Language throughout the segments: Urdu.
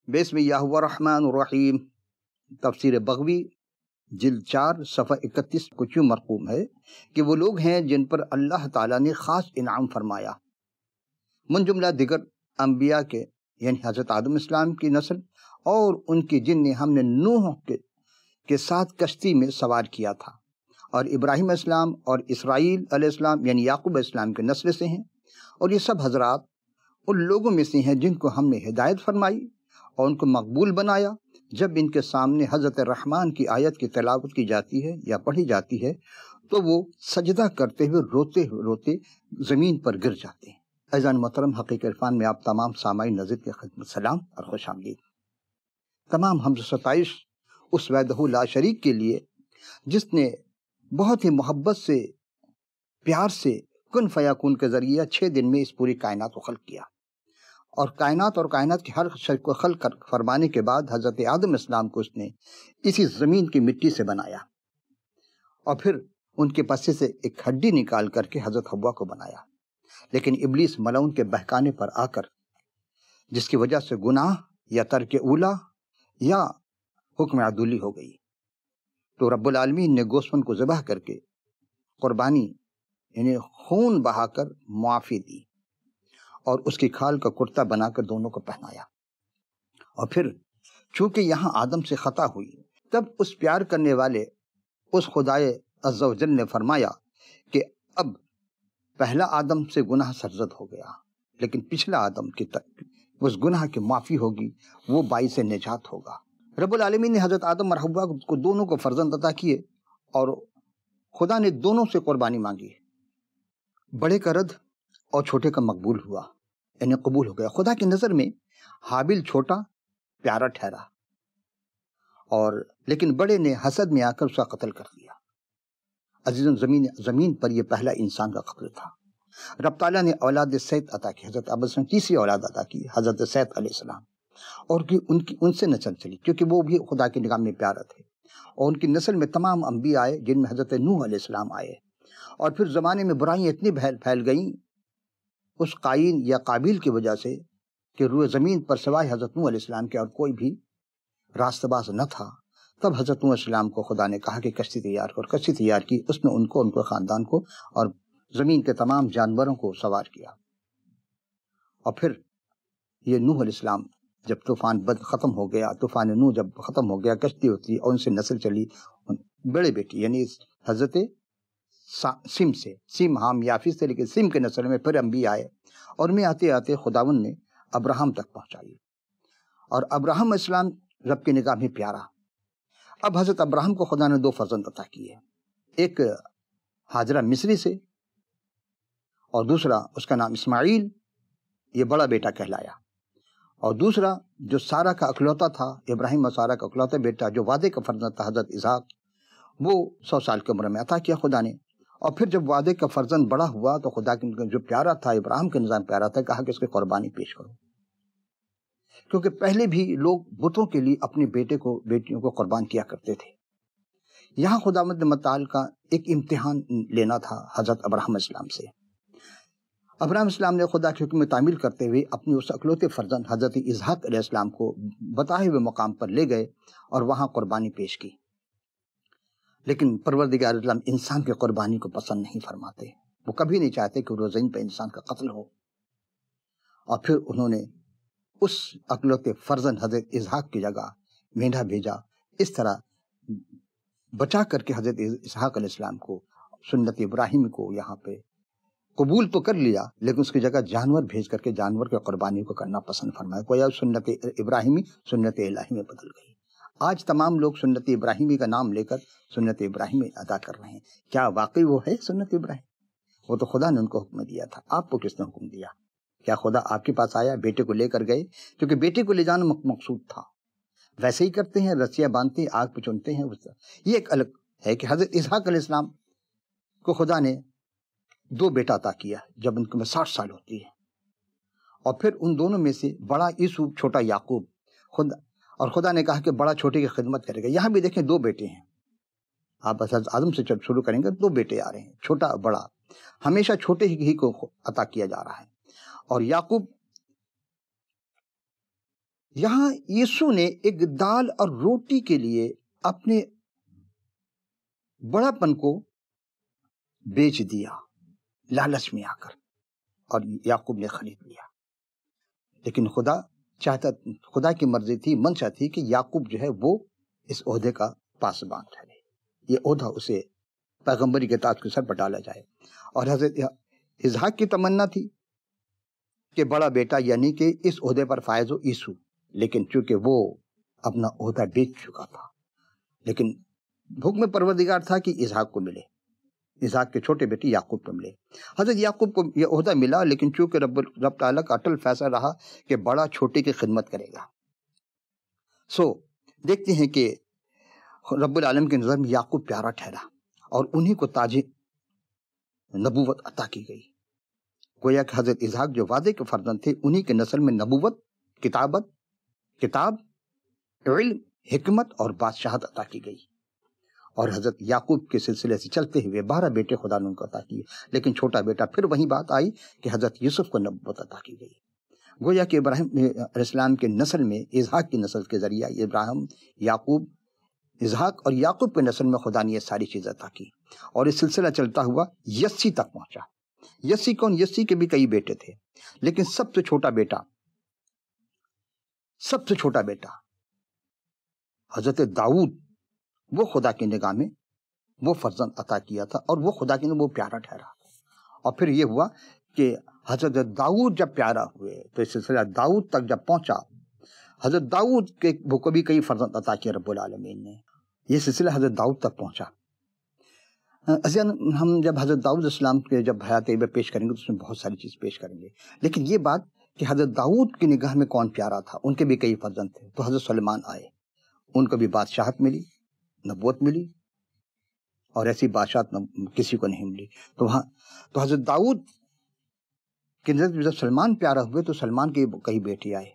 بسم اللہ الرحمن الرحیم۔ تفسیر بغوی جلد 4 صفحہ 31 کو یوں مرقوم ہے کہ وہ لوگ ہیں جن پر اللہ تعالیٰ نے خاص انعام فرمایا، من جملہ دیگر انبیاء کے، یعنی حضرت آدم اسلام کی نسل اور ان کی جن نے ہم نے نوح کے ساتھ کشتی میں سوار کیا تھا، اور ابراہیم اسلام اور اسرائیل علیہ السلام یعنی یعقوب اسلام کے نسل سے ہیں، اور یہ سب حضرات ان لوگوں میں سے ہیں جن کو ہم نے ہدایت فرمائی اور ان کو مقبول بنایا۔ جب ان کے سامنے حضرت الرحمن کی آیت کی تلاوت کی جاتی ہے یا پڑھی جاتی ہے تو وہ سجدہ کرتے ہوئے روتے روتے زمین پر گر جاتے ہیں۔ عزیزان محترم، حقیقت عرفان میں آپ تمام سامعین ناظر کی خدمت سلام اور خوش آمدید۔ تمام حمد و ستائش اس وحدہ لا شریک کے لیے جس نے بہت ہی محبت سے، پیار سے کن فیکون کے ذریعہ 6 دن میں اس پوری کائنات کو خلق کیا، اور کائنات کی ہر شے کو خلق فرمانے کے بعد حضرت آدم اسلام کو اس نے اسی زمین کی مٹی سے بنایا، اور پھر ان کے پسے سے ایک ہڈی نکال کر کے حضرت حوا کو بنایا۔ لیکن ابلیس ملعون کے بہکانے پر آ کر، جس کی وجہ سے گناہ یا ترک اولا یا حکم عدولی ہو گئی، تو رب العالمین نے گوسفند کو ذبح کر کے قربانی یعنی خون بہا کر معافی دی، اور اس کی کھال کا کرتا بنا کر دونوں کو پہنایا۔ اور پھر چونکہ یہاں آدم سے خطا ہوئی، تب اس پیار کرنے والے اس خدائے عز و جل نے فرمایا کہ اب پہلا آدم سے گناہ سرزد ہو گیا، لیکن پچھلا آدم کی اس گناہ کی معافی ہوگی، وہ باعث نجات ہوگا۔ رب العالمین نے حضرت آدم اور حوا کو دونوں کو فرزند عطا کیے، اور خدا نے دونوں سے قربانی مانگی۔ بڑے کا رد اور چھوٹے کا مقبول ہوا، یعنی قبول ہو گیا۔ خدا کی نظر میں حابیل چھوٹا پیارا ٹھہرا، اور لیکن بڑے نے حسد میں آ کر اس کا قتل کر دیا۔ عزیزاً، زمین پر یہ پہلا انسان کا قتل تھا۔ رب تعالیٰ نے اولاد سیت عطا کی، حضرت آدم سے تیسری اولاد عطا کی، حضرت سیت علیہ السلام، اور ان سے نسل چلی، کیونکہ وہ بھی خدا کی نگاہ میں پیارا تھے، اور ان کی نسل میں تمام انبیاء آئے، جن میں حضرت نوح علیہ السلام آئے۔ اور پھر زمانے میں برائیاں اتنی پھیل گئیں اس قائن یا قابیل کی وجہ سے کہ روئے زمین پر سوائے حضرت نوح علیہ السلام کے اور کوئی بھی راستہ باز نہ تھا۔ تب حضرت نوح علیہ السلام کو خدا نے کہا کہ کشتی تیار کر، کشتی تیار کی، اس میں ان کو خاندان کو اور زمین کے تمام جانوروں کو سوار کیا۔ اور پھر یہ نوح علیہ السلام جب طوفان ختم ہو گیا، طوفان نوح جب ختم ہو گیا، کشتی ہوتی اور ان سے نسل چلی، بڑے بیٹی یعنی حضرت سیم حام یافس سے، لیکن سیم کے نسل میں پھر انبیاء آئے، اور میں آتے آتے خداوند نے ابراہم تک پہنچائی، اور ابراہم اسلام رب کی نگاہ میں پیارا۔ اب حضرت ابراہم کو خدا نے 2 فرزند عطا کیے، ایک ہاجرہ مصری سے، اور دوسرا اس کا نام اسماعیل، یہ بڑا بیٹا کہلایا، اور دوسرا جو سارہ کا اکلوتا تھا، ابراہیم اور سارہ کا اکلوتا بیٹا جو وعدے کا فرزند تھا، حضرت اسحاق، وہ 100 سال کی عمر میں عطا کیا خدا نے۔ اور پھر جب وعدے کا فرزند بڑا ہوا تو خدا جو پیارا تھا، ابراہیم کا نظام پیارا تھا، کہا کہ اس کی قربانی پیش کرو، کیونکہ پہلے بھی لوگ بتوں کے لیے اپنے بیٹیوں کو قربان کیا کرتے تھے۔ یہاں خداوند متعال کا ایک امتحان لینا تھا حضرت ابراہیم اسلام سے۔ ابراہیم اسلام نے خدا کے حکم میں تعمیل کرتے ہوئے اپنے اس اکلوتے فرزند حضرت اسحاق علیہ السلام کو بتائے ہوئے مقام پر لے گئے اور وہاں قربانی پیش کی۔ لیکن پروردگار عالم انسان کی قربانی کو پسند نہیں فرماتے، وہ کبھی نہیں چاہتے کہ روزین پہ انسان کا قتل ہو۔ اور پھر انہوں نے اس اکلوتے فرزند حضرت اسحاق کی جگہ مینڈھا بھیجا، اس طرح بچا کر کے حضرت اسحاق علیہ السلام کو، سنت ابراہیم کو یہاں پہ قبول تو کر لیا، لیکن اس کی جگہ جانور بھیج کر کے جانور کی قربانی کو کرنا پسند فرمایا۔ گویا سنت ابراہیمی سنت الہی میں بدل گئی۔ آج تمام لوگ سنت ابراہیمی کا نام لے کر سنت ابراہیمی ادا کر رہے ہیں۔ کیا واقعی وہ ہے سنت ابراہیم؟ وہ تو خدا نے ان کو حکم دیا تھا، آپ کو کس نے حکم دیا؟ کیا خدا آپ کے پاس آیا، بیٹے کو لے کر گئے؟ کیونکہ بیٹے کو لے جانا مقصود تھا۔ ویسے ہی کرتے ہیں، رسیاں باندھتے ہیں، آگ پہ چنتے ہیں۔ یہ ایک الگ ہے کہ حضرت اسحاق علیہ السلام کو خدا نے 2 بیٹا عطا کیا جب ان کو 60 سال ہوتی ہے، اور پھر ان دونوں میں سے بڑا یوسف، چھوٹا یعقوب، اور خدا نے کہا کہ بڑا چھوٹے کی خدمت کرے گا۔ یہاں بھی دیکھیں 2 بیٹے ہیں، آپ حضرت آدم سے جب شروع کریں گے 2 بیٹے آ رہے ہیں، چھوٹا بڑا، ہمیشہ چھوٹے ہی کو عطا کیا جا رہا ہے۔ اور یعقوب یہاں یسوع نے ایک دال اور روٹی کے لیے اپنے بڑا پن کو بیچ دیا لالچ میں آ کر، اور یعقوب نے خرید لیا۔ لیکن خدا کی مرضی تھی، منشا تھی کہ یعقوب جو ہے وہ اس عہدے کا پاسبان ٹھہرے، یہ عہدہ اسے پیغمبری کے تاج کے سر پر ڈالا جائے۔ اور حضرت اسحاق کی تمنا تھی کہ بڑا بیٹا یعنی کہ اس عہدے پر فائز ہو یسوع، لیکن چونکہ وہ اپنا عہدہ بیچ چکا تھا، لیکن حکم پروردگار تھا کہ اسحاق کو ملے، اسحاق کے چھوٹے بیٹے یعقوب کو ملے۔ حضرت یعقوب کو یہ عہدہ ملا، لیکن چونکہ رب تعالیٰ کا اٹل فیصلہ رہا کہ بڑا چھوٹے کی خدمت کرے گا، سو دیکھتے ہیں کہ رب العالم کے نظر میں یعقوب پیارا ٹھہرا اور انہی کو تاج نبوت عطا کی گئی۔ گویا کہ حضرت اسحاق جو وعدے کے فرزند تھے، انہی کے نسل میں نبوت، کتاب، علم، حکمت اور بادشاہت عطا کی گئی۔ اور حضرت یعقوب کے سلسلے سے چلتے ہوئے 12 بیٹے خدا نے ان کو عطا کیے، لیکن چھوٹا بیٹا پھر وہی بات آئی کہ حضرت یوسف کو نبوت عطا کی گئی۔ گویا کہ ابراہیم علیہ السلام کے نسل میں اسحاق کی نسل کے ذریعہ ابراہیم، یعقوب، اسحاق اور یعقوب کے نسل میں خدا نے یہ ساری چیزیں عطا کی، اور یہ سلسلہ چلتا ہوا یسی تک پہنچا۔ یسی کون؟ یسی کے بھی کئی بیٹے تھے، لیکن سب سے چھوٹا بیٹا حضرت داؤد، وہ خدا کی نگاہ میں وہ فرزند عطا کیا تھا، اور وہ خدا کے لیے وہ پیارا ٹھہرا۔ اور پھر یہ ہوا کہ حضرت داؤد جب پیارا ہوئے تو اس سلسلہ داؤد تک جب پہنچا، حضرت داؤد کے کو بھی کئی فرزند عطا کیا رب العالمین نے، یہ سلسلہ حضرت داؤد تک پہنچا۔ ہم جب حضرت داؤد السلام کے جب حیات طیبہ پیش کریں گے تو اس میں بہت ساری چیز پیش کریں گے، لیکن یہ بات کہ حضرت داؤد کی نگاہ میں کون پیارا تھا، ان کے بھی کئی فرزند تھے، تو حضرت سلیمان آئے، ان کو بھی بادشاہت ملی، نبوت ملی، اور ایسی بادشاہت کسی کو نہیں ملی۔ تو حضرت داؤد کے نظر جب سلمان پیارا ہوئے تو سلمان کے کئی بیٹے آئے،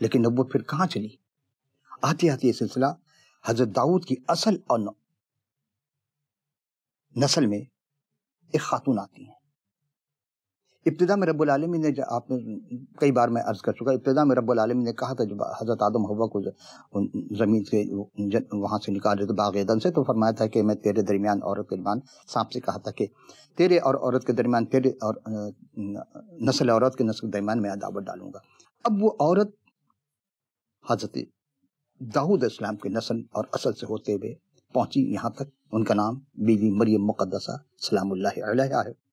لیکن نبوت پھر کہاں چلی؟ آتے آتے یہ سلسلہ حضرت داؤد کی اصل اور نسل میں ایک خاتون آتی ہیں۔ ابتدا میں رب العالمین نے، آپ نے کئی بار میں عرض کر چکا، ابتدا میں رب العالمین نے کہا تھا جب حضرت آدم حوا کو زمین سے وہاں سے نکال رہے تھے باغ عدن سے، تو فرمایا تھا کہ میں تیرے درمیان عورت کے درمیان، سانپ سے کہا تھا کہ تیرے اور عورت کے درمیان، تیرے اور نسل عورت کے نسل کے درمیان میں عداوت ڈالوں گا۔ اب وہ عورت حضرت داؤد اسلام کے نسل اور اصل سے ہوتے ہوئے پہنچی یہاں تک، ان کا نام بی بی مریم مقدسہ سلام اللہ علیہا ہے۔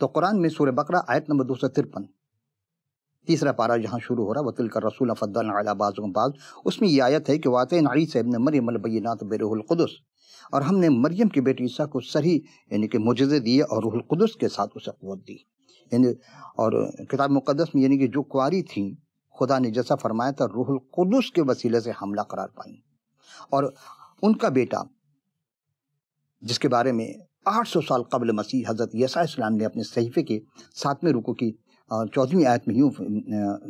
تو قرآن میں سورہ بقرہ آیت نمبر 253، تیسرا پارہ جہاں شروع ہو رہا وَتِلْكَ الرَّسُولَ فَضَّلْنَا عَلَىٰ بَعْضِهِمْ بَعْضٍ، اس میں یہ آیت ہے کہ وَآتَيْنَا عِیسَىٰ ابْنَ مَرْیَمَ الْبَیِّنَاتِ بِرُوحِ الْقُدُسِ، اور ہم نے مریم کے بیٹے عیسیٰ کو صریح یعنی کہ معجزے دیے اور روح القدس کے ساتھ اسے قوت دی۔ یعنی اور کتاب مقدس میں یعنی کہ جو کواری تھیں، خدا نے جیسا فرمایا تھا روح القدس کے وسیلے سے حاملہ قرار پائیں، اور ان کا بیٹا جس کے بارے میں 800 سال قبل مسیح حضرت یسوع السلام نے اپنے صحیفے کے 7ویں رکوع کی 14ویں آیت میں یوں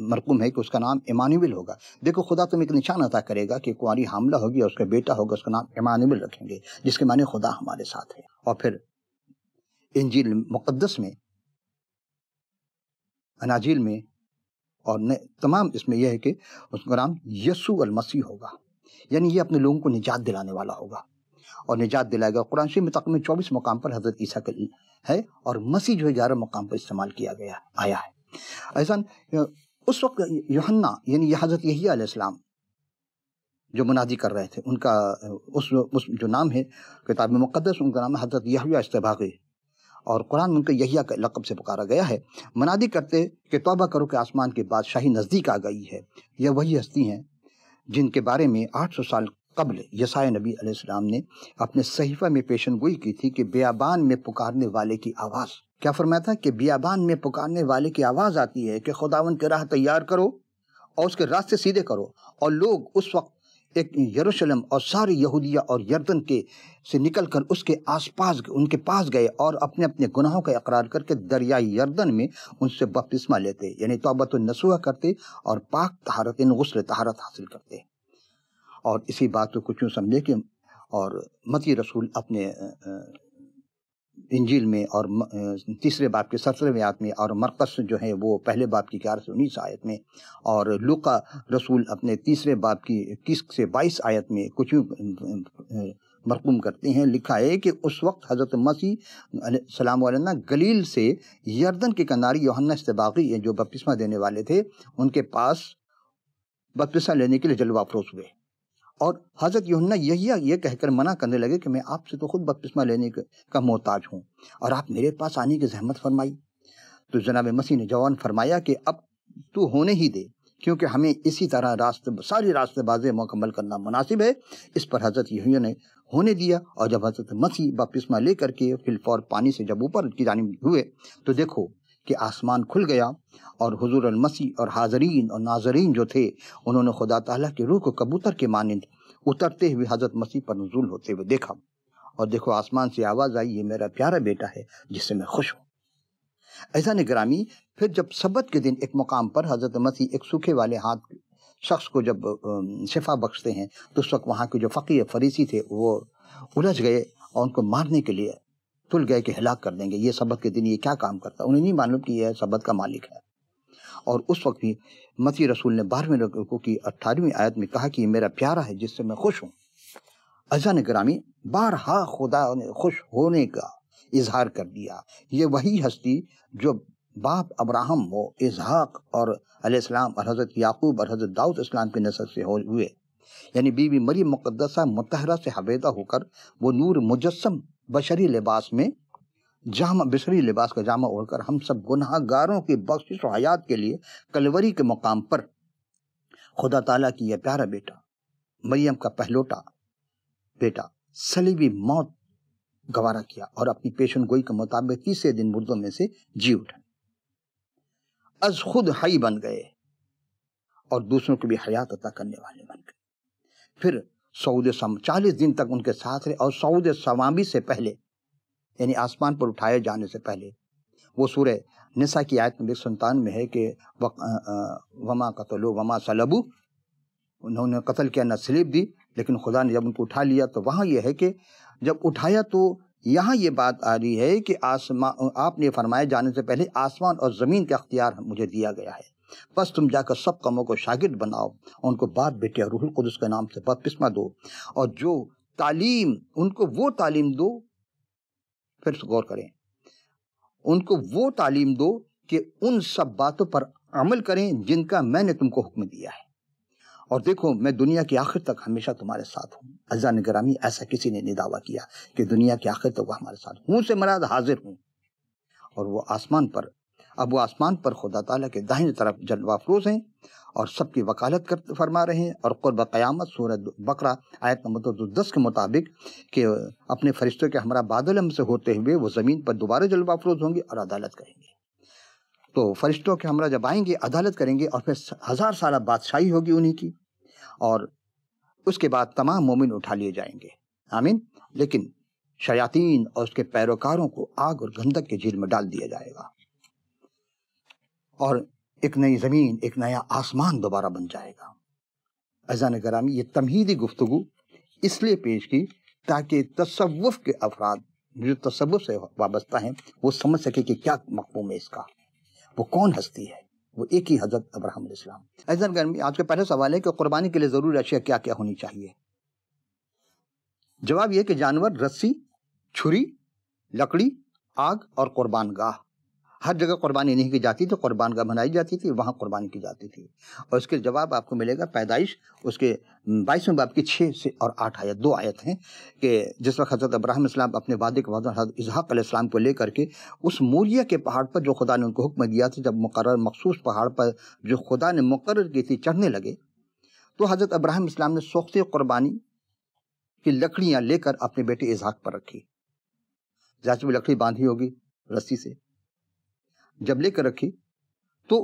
مرقوم ہے کہ اس کا نام ایمانویل ہوگا۔ دیکھو خدا تم ایک نشان عطا کرے گا کہ کنواری حاملہ ہوگی اور اس کا بیٹا ہوگا، اس کا نام ایمانویل رکھیں گے، جس کے معنی خدا ہمارے ساتھ ہے۔ اور پھر انجیل مقدس میں، اناجیل میں اور تمام اس میں یہ ہے کہ اس کا نام یسوع المسیح ہوگا، یعنی یہ اپنے لوگوں کو نجات دلانے والا ہوگا اور نجات دلائے گا۔ قرآن شریف میں تقریباً 24 مقام پر حضرت عیسیٰ ہے، اور مسیح جو ہے 11 مقام پر استعمال کیا آیا ہے۔ ایسا اس وقت یوحنا یعنی یہ حضرت یحییٰ علیہ السلام جو منادی کر رہے تھے، ان کا اس جو نام ہے کتاب مقدس، ان کا نام ہے حضرت یحییٰ استباغی، اور قرآن میں ان کو یحییٰ کے لقب سے پکارا گیا ہے۔ منادی کرتے کہ توبہ کرو کہ آسمان کی بادشاہی نزدیک آ گئی ہے۔ یہ وہی ہستی ہیں جن کے بارے میں 800 سال قبل یساع نبی علیہ السلام نے اپنے صحیفہ میں پیشن گوئی کی تھی کہ بیابان میں پکارنے والے کی آواز، کیا فرمایا تھا کہ بیابان میں پکارنے والے کی آواز آتی ہے کہ خداوند کی راہ تیار کرو اور اس کے راستے سیدھے کرو۔ اور لوگ اس وقت ایک یروشلم اور ساری یہودیہ اور یردن کے سے نکل کر اس کے آس پاس ان کے پاس گئے اور اپنے اپنے گناہوں کا اقرار کر کے دریائے یردن میں ان سے بپتسمہ لیتے، یعنی توبۃ النصوح کرتے اور پاک طہارت غسل طہارت حاصل کرتے۔ اور اسی بات کو کچھ یوں سمجھے کہ اور متی رسول اپنے انجیل میں اور تیسرے باب کے 17ویں آیت میں، اور مرقس جو ہے وہ پہلے باب کی 11 سے 19 آیت میں، اور لوقا رسول اپنے تیسرے باب کی 21 سے 22 آیت میں کچھ مرقوم کرتے ہیں، لکھا ہے کہ اس وقت حضرت مسیح علیہ السلام علیہ گلیل سے یردن کے کنارے یوحنا استباغی جو بپتسمہ دینے والے تھے ان کے پاس بپتسمہ لینے کے لیے جلوہ افروز ہوئے، اور حضرت یوحنا یہ کہہ کر منع کرنے لگے کہ میں آپ سے تو خود بپتسمہ لینے کا محتاج ہوں اور آپ میرے پاس آنے کی زحمت فرمائی۔ تو جناب مسیح نے جوان فرمایا کہ اب تو ہونے ہی دے، کیونکہ ہمیں اسی طرح ساری راستے بازی مکمل کرنا مناسب ہے۔ اس پر حضرت یحییٰ نے ہونے دیا، اور جب حضرت مسیح بپتسمہ لے کر کے فی الفور پانی سے جب اوپر کی جانب ہوئے تو دیکھو کہ آسمان کھل گیا، اور حضور المسیح اور حاضرین اور ناظرین جو تھے انہوں نے خدا تعالیٰ کی روح کو کبوتر کے مانند اترتے ہوئے حضرت مسیح پر نزول ہوتے ہوئے دیکھا، اور دیکھو آسمان سے آواز آئی، یہ میرا پیارا بیٹا ہے جس سے میں خوش ہوں۔ عزیزان گرامی، پھر جب سبت کے دن ایک مقام پر حضرت مسیح ایک سوکھے والے ہاتھ شخص کو جب شفا بخشتے ہیں تو اس وقت وہاں کے جو فقیہ فریسی تھے وہ الجھ گئے اور ان کو مارنے کے لیے تل گئے کہ ہلاک کر دیں گے، یہ سبت کے دن یہ کیا کام کرتا، انہیں نہیں معلوم کہ یہ سبت کا مالک ہے۔ اور اس وقت بھی مسیح رسول نے 12ویں رکوع کی 18ویں آیت میں کہا کہ یہ میرا پیارا ہے جس سے میں خوش ہوں۔ عزیزان گرامی، بارہا خدا نے خوش ہونے کا اظہار کر دیا۔ یہ وہی ہستی جو باپ ابراہم و اسحاق اور علیہ السلام اور حضرت یعقوب اور حضرت داؤد اسلام کی نسل سے ہوئے، یعنی بی بی مریم مقدسہ مطہرہ سے حبیدہ ہو کر وہ نور مجسم بشری لباس کا جامع اوڑھ کر ہم سب گناہ گاروں کی بخشش و حیات کے لیے کلوری کے مقام پر خدا تعالیٰ کی یہ پیارا بیٹا، مریم کا پہلوٹا بیٹا، صلیبی موت گوارا کیا اور اپنی پیشن گوئی کے مطابق تیسرے دن مردوں میں سے جی اٹھے، از خود حی بن گئے اور دوسروں کو بھی حیات عطا کرنے والے بن گئے۔ پھر 40 دن تک ان کے ساتھ رہے، اور صعود سماوی سے پہلے یعنی آسمان پر اٹھائے جانے سے پہلے، وہ سورہ نساء کی آیت نمبر 57 میں ہے کہ وما قتلوا وما صلبوا، انہوں نے قتل کیا نہ سلیب دی، لیکن خدا نے جب ان کو اٹھا لیا تو وہاں یہ ہے کہ جب اٹھایا تو یہاں یہ بات آ رہی ہے کہ آپ نے فرمایا جانے سے پہلے آسمان اور زمین کا اختیار مجھے دیا گیا ہے، بس تم جا کر سب قوموں کو شاگرد بناؤ، ان کو باپ بیٹے اور روح القدس کے نام سے بپتسمہ دو، اور جو تعلیم ان کو وہ تعلیم دو، پھر غور کریں، ان کو وہ تعلیم دو کہ ان سب باتوں پر عمل کریں جن کا میں نے تم کو حکم دیا ہے، اور دیکھو میں دنیا کے آخر تک ہمیشہ تمہارے ساتھ ہوں۔ عزیزان گرامی، ایسا کسی نے نہیں دعویٰ کیا کہ دنیا کے آخر تک وہ ہمارے ساتھ ہوں سے مراد حاضر ہوں، اور وہ آسمان پر خدا تعالیٰ کے داہنی طرف جلوہ افروز ہیں اور سب کی وکالت فرما رہے ہیں، اور قرب قیامت سورہ بقرہ آیت نمبر 10 کے مطابق کہ اپنے فرشتوں کے ہمراہ بادل سے ہوتے ہوئے وہ زمین پر دوبارہ جلوہ افروز ہوں گے اور عدالت کریں گے۔ تو فرشتوں کے ہمراہ جب آئیں گے عدالت کریں گے، اور پھر 1000 سالہ بادشاہی ہوگی انہی کی، اور اس کے بعد تمام مومن اٹھا لیے جائیں گے، آمین۔ لیکن شیاطین اور اس کے پیروکاروں کو آگ اور گندک کے جھیل میں ڈال دیا جائے گا، اور ایک نئی زمین ایک نیا آسمان دوبارہ بن جائے گا۔ عزیزان گرامی، یہ تمہیدی گفتگو اس لیے پیش کی تاکہ تصوف کے افراد جو تصوف سے وابستہ ہیں وہ سمجھ سکے کہ کیا مفہوم ہے اس کا، وہ کون ہستی ہے، وہ ایک ہی حضرت ابراہیم علیہ السلام۔ عزیزان گرامی، آج کا پہلا سوال ہے کہ قربانی کے لیے ضروری اشیاء کیا کیا ہونی چاہیے؟ جواب یہ کہ جانور، رسی، چھری، لکڑی، آگ اور قربان گاہ۔ ہر جگہ قربانی نہیں کی جاتی تھی، قربان گاہ بنائی جاتی تھی، وہاں قربانی کی جاتی تھی، اور اس کے جواب آپ کو ملے گا پیدائش اس کے 22ویں باب کی 6 سے اور 8 آیت، 2 آیت ہیں کہ جس وقت حضرت ابراہیم السلام اپنے وعدے کے وعدہ حضرت اسحاق علیہ السلام کو لے کر کے اس موریہ کے پہاڑ پر جو خدا نے ان کو حکم دیا تھا، جب مقرر مخصوص پہاڑ پر جو خدا نے مقرر کی تھی چڑھنے لگے، تو حضرت ابراہیم السلام نے سوختے قربانی کی لکڑیاں لے کر اپنے بیٹے اسحاق پر رکھی، ظاہر لکڑی باندھی ہوگی رسی سے، جب لے کر رکھی تو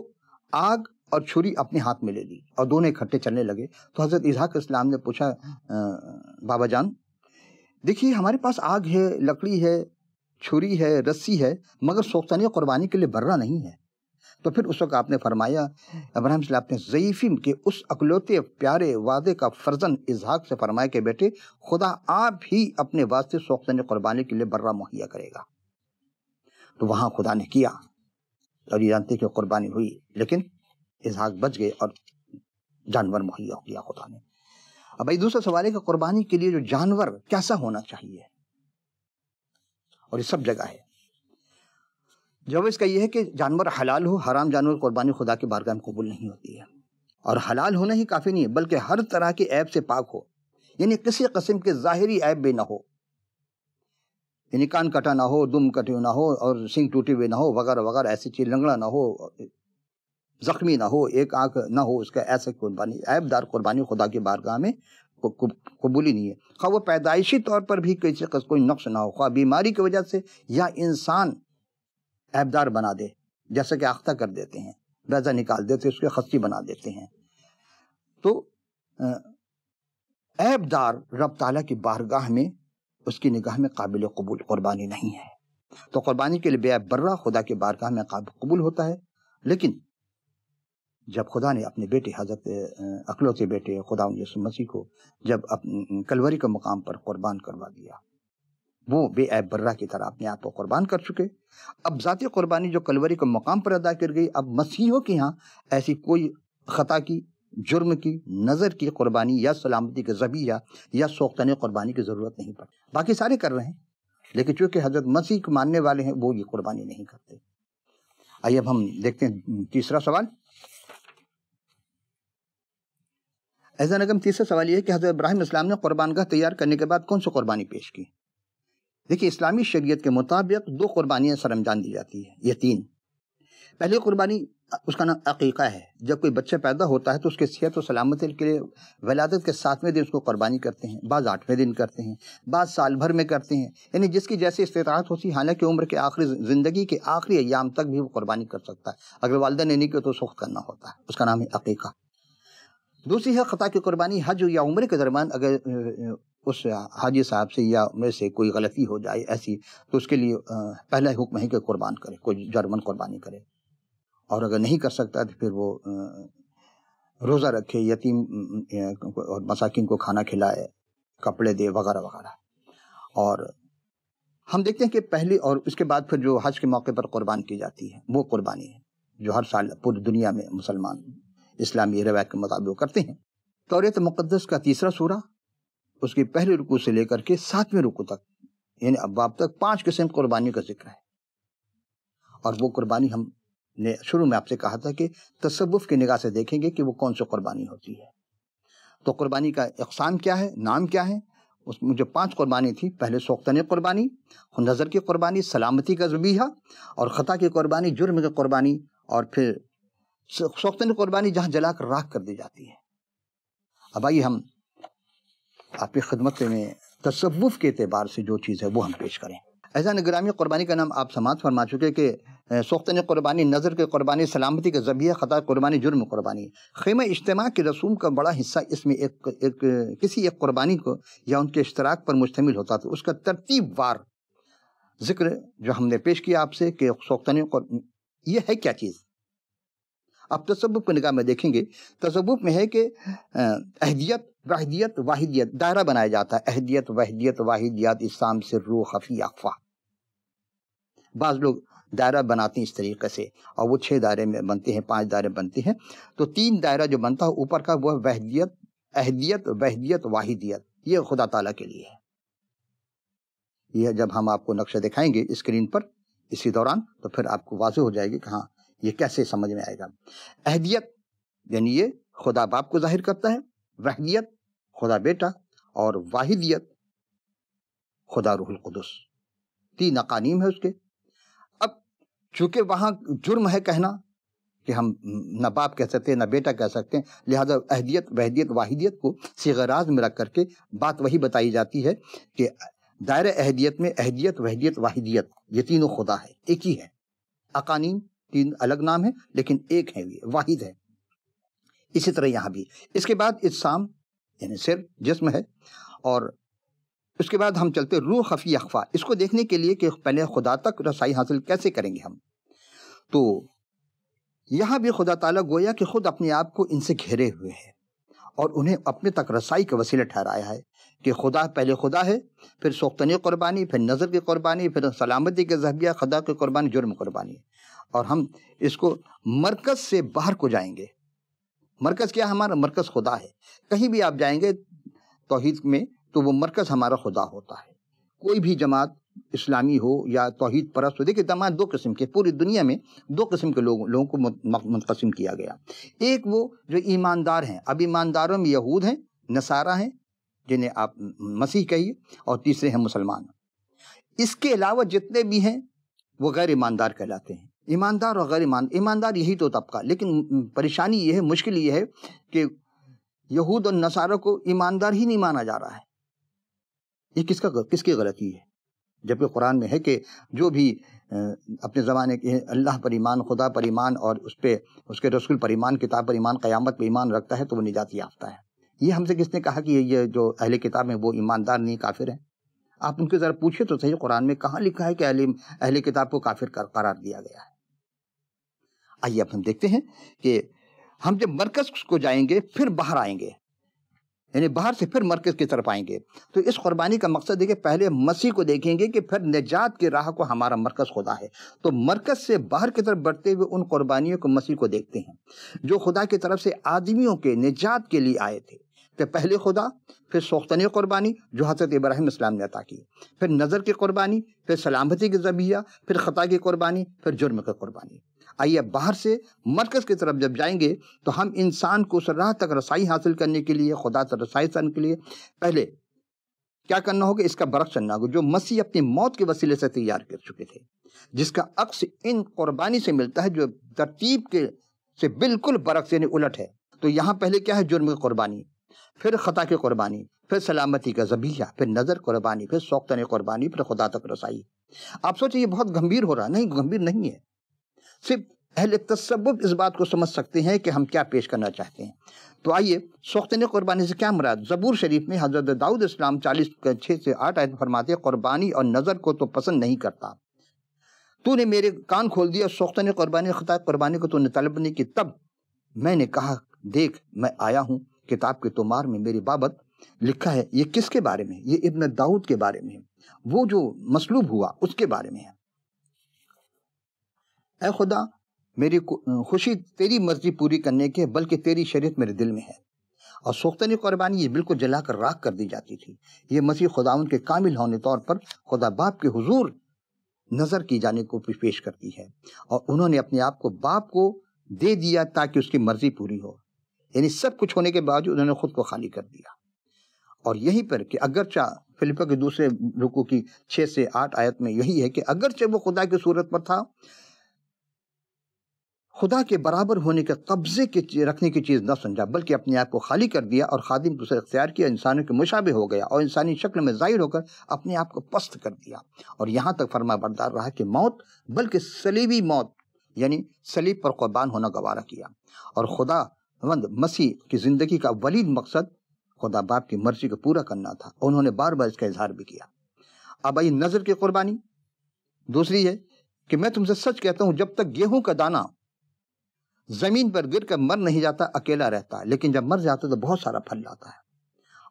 آگ اور چھری اپنے ہاتھ میں لے لی اور دونوں اکٹھے چلنے لگے۔ تو حضرت اسحاق اسلام نے پوچھا، بابا جان دیکھیے ہمارے پاس آگ ہے، لکڑی ہے، چھری ہے، رسی ہے، مگر سوختانی قربانی کے لیے برا نہیں ہے۔ تو پھر اس وقت آپ نے فرمایا، ابراہیم صلی اللہ اپنے ضعیفیم کے اس اکلوتے پیارے وعدے کا فرزند اسحاق سے فرمایا کہ بیٹے خدا آپ ہی اپنے واسطے سوختانی قربانی کے لیے برا مہیا کرے گا۔ تو وہاں خدا نے کیا اور یہ جانتے کہ قربانی ہوئی، لیکن اسحاق بچ گئے اور جانور مہیا ہو گیا خدا نے۔ اب بھائی دوسرا سوال ہے کہ قربانی کے لیے جو جانور کیسا ہونا چاہیے، اور یہ سب جگہ ہے۔ جواب اس کا یہ ہے کہ جانور حلال ہو، حرام جانور قربانی خدا کی بارگاہ میں قبول نہیں ہوتی ہے۔ اور حلال ہونا ہی کافی نہیں ہے، بلکہ ہر طرح کے عیب سے پاک ہو، یعنی کسی قسم کے ظاہری عیب بھی نہ ہو، یعنی کان کٹا نہ ہو، دم کٹے نہ ہو، اور سینگ ٹوٹے ہوئے نہ ہو، وغیرہ وغیرہ، ایسی چیز لنگڑا نہ ہو، زخمی نہ ہو، ایک آنکھ نہ ہو اس کا، ایسے قربانی عیب دار قربانی خدا کی بارگاہ میں قبول ہی نہیں ہے۔ خواہ وہ پیدائشی طور پر بھی کسی قسم کوئی نقص نہ ہو، خواہ بیماری کی وجہ سے یا انسان عیب دار بنا دے، جیسا کہ آختہ کر دیتے ہیں، بیضہ نکال دیتے، اس کے خصی بنا دیتے ہیں، تو عیب دار رب تعالیٰ کی بارگاہ میں اس کی نگاہ میں قابل قبول قربانی نہیں ہے۔ تو قربانی کے لیے بے عیب برہ خدا کی بارگاہ میں قبول ہوتا ہے، لیکن جب خدا نے اپنے بیٹے حضرت اکلوتے بیٹے خدا یسوع مسیح کو جب کلوری کے مقام پر قربان کروا دیا، وہ بے عیب برہ کی طرح اپنے آپ کو قربان کر چکے۔ اب ذاتی قربانی جو کلوری کے مقام پر ادا کر گئی، اب مسیحیوں کے ہاں ایسی کوئی خطا کی، جرم کی، نظر کی قربانی یا سلامتی کے ذبیحہ یا سوختن قربانی کی ضرورت نہیں پڑتی۔ باقی سارے کر رہے ہیں، لیکن چونکہ حضرت مسیح کو ماننے والے ہیں وہ یہ قربانی نہیں کرتے۔ آئیے اب ہم دیکھتے ہیں تیسرا سوال۔ ایسا نگم تیسرا سوال یہ ہے کہ حضرت ابراہیم السلام نے قربان گاہ تیار کرنے کے بعد کون سی قربانی پیش کی؟ دیکھیے اسلامی شریعت کے مطابق 2 قربانیاں سر انجام دی جاتی ہے، یہ 3۔ پہلی قربانی اس کا نام عقیقہ ہے۔ جب کوئی بچہ پیدا ہوتا ہے تو اس کے صحت و سلامتی کے لیے ولادت کے 7ویں دن اس کو قربانی کرتے ہیں، بعض 8ویں دن کرتے ہیں، بعض سال بھر میں کرتے ہیں، یعنی جس کی جیسی استطاعت ہوتی ہے۔ حالانکہ عمر کے آخری زندگی کے آخری ایام تک بھی وہ قربانی کر سکتا ہے، اگر والدہ نے نہیں کیا تو سخت کرنا ہوتا ہے، اس کا نام ہے عقیقہ۔ دوسری ہے خطا کی قربانی۔ حج یا عمرے کے درمیان اگر اس حاجی صاحب سے یا میں سے کوئی غلطی ہو جائے ایسی، تو اس کے لیے پہلا حکم ہے کہ قربان کرے، کوئی جرمن قربانی کرے، اور اگر نہیں کر سکتا تو پھر وہ روزہ رکھے، یتیم اور مساکین کو کھانا کھلائے، کپڑے دے، وغیرہ وغیرہ۔ اور ہم دیکھتے ہیں کہ پہلی اور اس کے بعد پھر جو حج کے موقع پر قربان کی جاتی ہے وہ قربانی ہے جو ہر سال پوری دنیا میں مسلمان اسلامی روایت کے مطابق کرتے ہیں۔ توریت مقدس کا 3 سورہ، اس کی پہلی رکوع سے لے کر کے 7ویں رکوع تک، یعنی ابواب تک 5 قسم قربانی کا ذکر ہے۔ اور وہ قربانی ہم نے شروع میں آپ سے کہا تھا کہ تصوف کی نگاہ سے دیکھیں گے کہ وہ کون سی قربانی ہوتی ہے۔ تو قربانی کا اقسام کیا ہے، نام کیا ہے؟ اس میں جو 5 قربانی تھی، پہلے سوختن قربانی، نظر کی قربانی، سلامتی کا ذبیحہ، اور خطا کی قربانی، جرم کی قربانی، اور پھر سوختن قربانی جہاں جلا کر راکھ کر دی جاتی ہے۔ اب آئیے ہم آپ کی خدمت میں تصوف کے اعتبار سے جو چیز ہے وہ ہم پیش کریں۔ ایسا نگرامی قربانی کا نام آپ سماعت فرما چکے کہ سوختن قربانی، نظر کی قربانی، سلامتی کا ذبیحہ، خطا قربانی، جرم قربانی۔ خیمہ اجتماع کی رسوم کا بڑا حصہ اس میں کسی ایک قربانی کو یا ان کے اشتراک پر مشتمل ہوتا تھا۔ اس کا ترتیب وار ذکر جو ہم نے پیش کیا آپ سے کہ سوختن یہ ہے کیا چیز۔ آپ تصوف کی نگاہ میں دیکھیں گے، تصوف میں ہے کہ احدیت، وحدیت، واحدیت دائرہ بنایا جاتا ہے۔ احدیت، وحدیت، واحدیت، اسلام سے روح، خفی، اخفا۔ بعض لوگ دائرہ بناتے ہیں اس طریقے سے، اور وہ 6 دائرے میں بنتے ہیں، 5 دائرے بنتے ہیں۔ تو 3 دائرہ جو بنتا ہے اوپر کا وہ وحدیت، احدیت، وحدیت، واحدیت، یہ خدا تعالیٰ کے لیے ہے۔ یہ جب ہم آپ کو نقشہ دکھائیں گے اسکرین پر اسی دوران تو پھر آپ کو واضح ہو جائے گی کہ ہاں یہ کیسے سمجھ میں آئے گا۔ احدیت یعنی یہ خدا باپ کو ظاہر کرتا ہے، وحدیت خدا بیٹا، اور واحدیت خدا روح القدس۔ 3 اقانیم ہے اس کے۔ اب چونکہ وہاں جرم ہے کہنا کہ ہم نہ باپ کہہ سکتے نہ بیٹا کہہ سکتے ہیں، لہذا احدیت، وحدیت، واحدیت کو صیغہ راز میں رکھ کر کے بات وہی بتائی جاتی ہے کہ دائرہ احدیت میں احدیت، وحدیت، واحدیت یہ تینوں خدا ہے، ایک ہی ہے۔ اقانیم 3 الگ نام ہیں لیکن ایک ہے، یہ واحد ہے۔ اسی طرح یہاں بھی اس کے بعد اجسام یعنی سر، جسم ہے، اور اس کے بعد ہم چلتے روح، خفی، اخفا۔ اس کو دیکھنے کے لیے کہ پہلے خدا تک رسائی حاصل کیسے کریں گے ہم، تو یہاں بھی خدا تعالیٰ گویا کہ خود اپنے آپ کو ان سے گھیرے ہوئے ہے، اور انہیں اپنے تک رسائی کا وسیلہ ٹھہرایا ہے کہ خدا پہلے خدا ہے، پھر سوختنی قربانی، پھر نظر کی قربانی، پھر سلامتی کے ذبیحہ، خدا کی قربانی، جرم قربانی. اور ہم اس کو مرکز سے باہر کو جائیں گے. مرکز کیا؟ ہمارا مرکز خدا ہے. کہیں بھی آپ جائیں گے توحید میں تو وہ مرکز ہمارا خدا ہوتا ہے. کوئی بھی جماعت اسلامی ہو یا توحید پرست ہو، دیکھیں جماعت دو قسم کے، پوری دنیا میں دو قسم کے لوگوں کو منقسم کیا گیا. ایک وہ جو ایماندار ہیں، اب ایمانداروں میں یہود ہیں، نصارہ ہیں جنہیں آپ مسیح کہیے، اور تیسرے ہیں مسلمان. اس کے علاوہ جتنے بھی ہیں وہ غیر ایماندار کہلاتے ہیں. ایماندار اور غیر ایماندار یہی تو طبقہ. لیکن پریشانی یہ ہے، مشکل یہ ہے کہ یہود اور نصارہ کو ایماندار ہی نہیں مانا جا رہا ہے. یہ کس کی غلطی ہے؟ جبکہ قرآن میں ہے کہ جو بھی اپنے زمانے کے اللہ پر ایمان، خدا پر ایمان، اور اس کے رسول پر ایمان، کتاب پر ایمان، قیامت پر ایمان رکھتا ہے تو وہ نجات یافتہ ہے. یہ ہم سے کس نے کہا کہ یہ جو اہل کتاب ہیں وہ ایماندار نہیں، کافر ہیں؟ آپ ان کے ذرا پوچھیں تو صحیح، قرآن میں کہاں لکھا ہے کہ اہل کتاب کو کافر قرار دیا گیا ہے؟ آئیے اب ہم دیکھتے ہیں کہ ہم جب مرکز کو جائیں گے پھر باہر آئیں گے، یعنی باہر سے پھر مرکز کی طرف آئیں گے. تو اس قربانی کا مقصد ہے کہ پہلے مسیح کو دیکھیں گے کہ پھر نجات کی راہ کو ہمارا مرکز خدا ہے. تو مرکز سے باہر کی طرف بڑھتے ہوئے ان قربانیوں کو مسیح کو دیکھتے ہیں جو خدا کی طرف سے آدمیوں کے نجات کے لیے آئے تھے. کہ پہلے خدا، پھر سوختنی قربانی جو حضرت ابراہیم اسلام نے عطا کی، پھر نظر کی قربانی، پھر سلامتی کی ذبیحہ، پھر خطا کی قربانی، پھر جرم کی قربانی. آئیے باہر سے مرکز کی طرف جب جائیں گے تو ہم انسان کو اس راہ تک رسائی حاصل کرنے کے لیے، خدا تک رسائی کرنے کے لیے پہلے کیا کرنا ہوگا؟ اس کا برعکس چلنا ہوگا جو مسیح اپنی موت کے وسیلے سے تیار کر چکے تھے، جس کا عکس ان قربانی سے ملتا ہے جو ترتیب کے سے بالکل برعکس یعنی الٹ ہے. تو یہاں پہلے کیا ہے؟ جرم کی قربانی، پھر خطا کی قربانی، پھر سلامتی کا ذبیحہ، پھر نظر قربانی، پھر سوختنی قربانی، پھر خدا تک رسائی. آپ سوچیں یہ بہت گمبھیر ہو رہا ہے؟ نہیں، گمبھیر نہیں ہے. صرف اہل تصوف اس بات کو سمجھ سکتے ہیں کہ ہم کیا پیش کرنا چاہتے ہیں. تو آئیے سوختنی قربانی سے کیا مراد؟ زبور شریف میں حضرت داؤد اسلام 40:6-8 آیت فرماتے ہیں، قربانی اور نظر کو تو پسند نہیں کرتا، تو نے میرے کان کھول دیا، سوختنی قربانی، خطا قربانی کو تو نے طلب نہیں کی. تب میں نے کہا دیکھ میں آیا ہوں، کتاب کے تومار میں میری بابت لکھا ہے. یہ کس کے بارے میں؟ یہ ابن داؤد کے بارے میں ہے، وہ جو مصلوب ہوا اس کے بارے میں ہے. اے خدا میری خوشی تیری مرضی پوری کرنے کے، بلکہ تیری شریعت میرے دل میں ہے. اور سوختنی قربانی یہ بالکل جلا کر راکھ کر دی جاتی تھی. یہ مسیح خداوند کے کامل ہونے طور پر خدا باپ کے حضور نظر کی جانے کو پیش کرتی ہے، اور انہوں نے اپنے آپ کو باپ کو دے دیا تاکہ اس کی مرضی پوری ہو. یعنی سب کچھ ہونے کے باوجود انہوں نے خود کو خالی کر دیا. اور یہیں پر کہ اگرچہ فلپیوں کے دوسرے رکوع کی 6-8 آیت میں یہی ہے کہ اگرچہ وہ خدا کی صورت پر تھا، خدا کے برابر ہونے کے قبضے کے رکھنے کی چیز نہ سمجھا، بلکہ اپنے آپ کو خالی کر دیا اور خادم کو اختیار کیا، انسانوں کے مشابہ ہو گیا اور انسانی شکل میں ظاہر ہو کر اپنے آپ کو پست کر دیا. اور یہاں تک فرما بردار رہا کہ موت، بلکہ صلیبی موت یعنی صلیب پر قربان ہونا گوارا کیا. اور خدا مسیح کی زندگی کا اولین مقصد خدا باپ کی مرضی کو پورا کرنا تھا، اور انہوں نے بار بار اس کا اظہار بھی کیا. اب آئی نظر کی قربانی دوسری ہے کہ میں تم سے سچ کہتا ہوں جب تک گیہوں کا دانہ زمین پر گر کر مر نہیں جاتا اکیلا رہتا ہے، لیکن جب مر جاتا تو بہت سارا پھل لاتا ہے.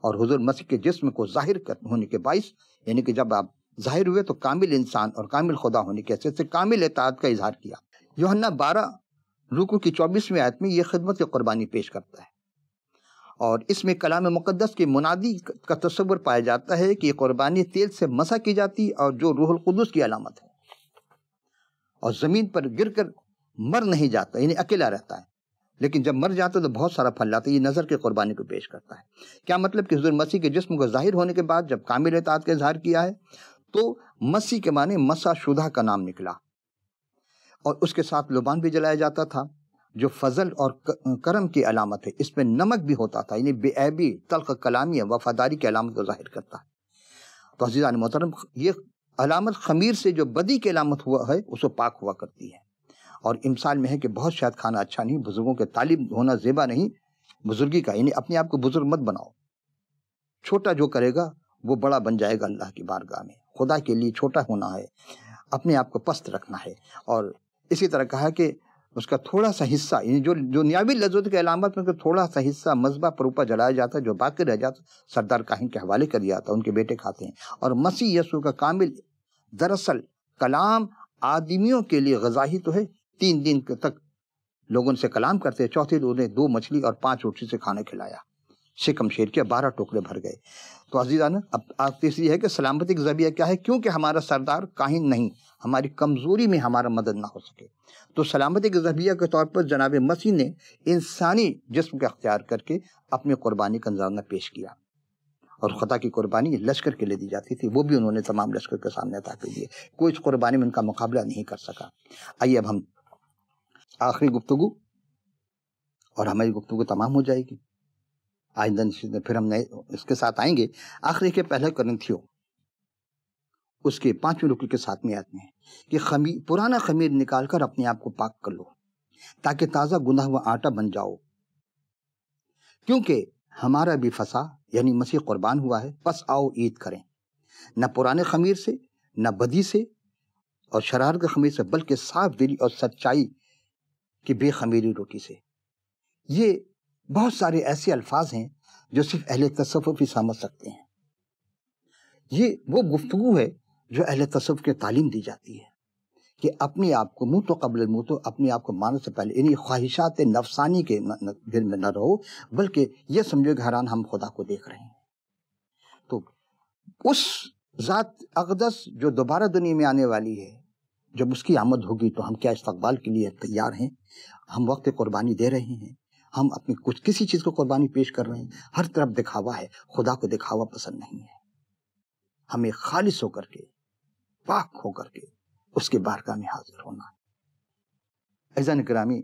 اور حضور مسیح کے جسم کو ظاہر ہونے کے باعث، یعنی کہ جب آپ ظاہر ہوئے تو کامل انسان اور کامل خدا ہونے کی حیثیت سے کامل اطاعت کا اظہار کیا. یوحنا 12 رکوع کی 24ویں آیت میں یہ خدمت کی قربانی پیش کرتا ہے، اور اس میں کلام مقدس کے منادی کا تصور پایا جاتا ہے کہ یہ قربانی تیل سے مسح کی جاتی اور جو روح القدس کی علامت ہے، اور زمین پر گر کر مر نہیں جاتا یعنی اکیلا رہتا ہے، لیکن جب مر جاتا تو بہت سارا پھل لاتا ہے. یہ نظر کی قربانی کو پیش کرتا ہے. کیا مطلب کہ حضور مسیح کے جسم کو ظاہر ہونے کے بعد جب کامل اطاعت کا اظہار کیا ہے تو مسیح کے معنی مسح شدہ کا نام نکلا، اور اس کے ساتھ لبان بھی جلایا جاتا تھا جو فضل اور کرم کی علامت ہے. اس میں نمک بھی ہوتا تھا یعنی بے عیبی، تلخ کلامی، وفاداری کی علامت کو ظاہر کرتا ہے. تو عزیزان محترم، یہ علامت خمیر سے جو بدی کی علامت ہوا ہے اس کو پاک ہوا کرتی ہے. اور امثال میں ہے کہ بہت شاید کھانا اچھا نہیں، بزرگوں کے طالب ہونا زیبا نہیں بزرگی کا، یعنی اپنے آپ کو بزرگ مت بناؤ. چھوٹا جو کرے گا وہ بڑا بن جائے گا اللہ کی بارگاہ میں. خدا کے لیے چھوٹا ہونا ہے، اپنے آپ کو پست رکھنا ہے. اور اسی طرح کہا کہ اس کا تھوڑا سا حصہ، یعنی جو دنیاوی لذت کے علامت میں تھوڑا سا حصہ مذبح پر اوپر جلایا جاتا ہے، جو باقی رہ جاتا سردار کاہن کے حوالے کر دیا جاتا، ان کے بیٹے کھاتے ہیں۔ اور مسیح یسوع کا کامل دراصل کلام آدمیوں کے لیے غذا ہی تو ہے۔ 3 دن تک لوگوں سے کلام کرتے، چوتھے دن انہیں 2 مچھلی اور 5 روٹی سے کھانا کھلایا، شکم شیر کے 12 ٹکڑے بھر گئے۔ تو عزیزان، اب تیسری ہے کہ سلامتی کا ذریعہ کیا ہے؟ کیونکہ ہمارا سردار کاہن نہیں، ہماری کمزوری میں ہمارا مدد نہ ہو سکے، تو سلامتی کے ذریعہ کے طور پر جناب مسیح نے انسانی جسم کا اختیار کر کے اپنی قربانی کا نذرانہ پیش کیا۔ اور خدا کی قربانی لشکر کے لیے دی جاتی تھی، وہ بھی انہوں نے تمام لشکر کے سامنے عطا کر دیے، کوئی اس قربانی میں ان کا مقابلہ نہیں کر سکا۔ آئیے اب ہم آخری گفتگو، اور ہماری گفتگو تمام ہو جائے گی۔ آئندہ پھر ہم نئے اس کے ساتھ آئیں گے۔ آخری کے پہلا کرنتھیو اس کے 5ویں رکن کے 7ویں آیت میں ہے کہ پرانا خمیر نکال کر اپنے آپ کو پاک کر لو تاکہ تازہ گندھا ہوا آٹا بن جاؤ، کیونکہ ہمارا بھی فسح یعنی مسیح قربان ہوا ہے، پس آؤ عید کریں، نہ پرانے خمیر سے، نہ بدی سے اور شرارت کے خمیر سے، بلکہ صاف دلی اور سچائی کی بے خمیری روٹی سے۔ یہ بہت سارے ایسے الفاظ ہیں جو صرف اہل تصوف ہی سمجھ سکتے ہیں۔ یہ وہ گفتگو ہے جو اہل تصوف کی تعلیم دی جاتی ہے کہ اپنے آپ کو منہ تو قبل الموت، تو اپنے آپ کو مارنے سے پہلے انہیں خواہشات نفسانی کے دل میں نہ رہو، بلکہ یہ سمجھو کہ حیران ہم خدا کو دیکھ رہے ہیں۔ تو اس ذات اقدس جو دوبارہ دنیا میں آنے والی ہے، جب اس کی آمد ہوگی تو ہم کیا استقبال کے لیے تیار ہیں؟ ہم وقت قربانی دے رہے ہیں، ہم اپنی کسی چیز کو قربانی پیش کر رہے ہیں؟ ہر طرف دکھاوا ہے، خدا کو دکھاوا پسند نہیں ہے۔ ہمیں خالص ہو کر کے، پاک ہو کر کے اس کے بارگاہ میں حاضر ہونا۔ عزیزان گرامی،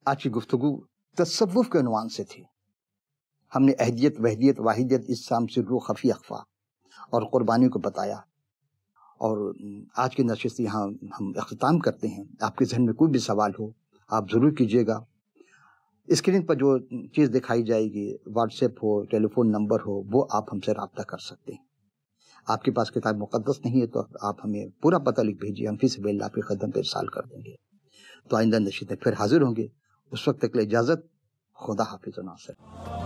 آج کی گفتگو تصوف کے عنوان سے تھی۔ ہم نے اہدیت، وحدیت، واحدیت، اسلام سے روح، خفی، اخفا اور قربانی کو بتایا۔ اور آج کی نشست یہاں ہم اختتام کرتے ہیں۔ آپ کے ذہن میں کوئی بھی سوال ہو آپ ضرور کیجیے گا۔ اسکرین پر جو چیز دکھائی جائے گی، واٹس ایپ ہو، ٹیلی فون نمبر ہو، وہ آپ ہم سے رابطہ کر سکتے ہیں۔ آپ کے پاس کتاب مقدس نہیں ہے تو آپ ہمیں پورا پتہ لکھ بھیجیے، ہم فی سبیل اللہ آپ کی خدمت میں ارسال کر دیں گے۔ تو آئندہ نشستیں پھر حاضر ہوں گے، اس وقت تک کے لیے اجازت، خدا حافظ و ناصر۔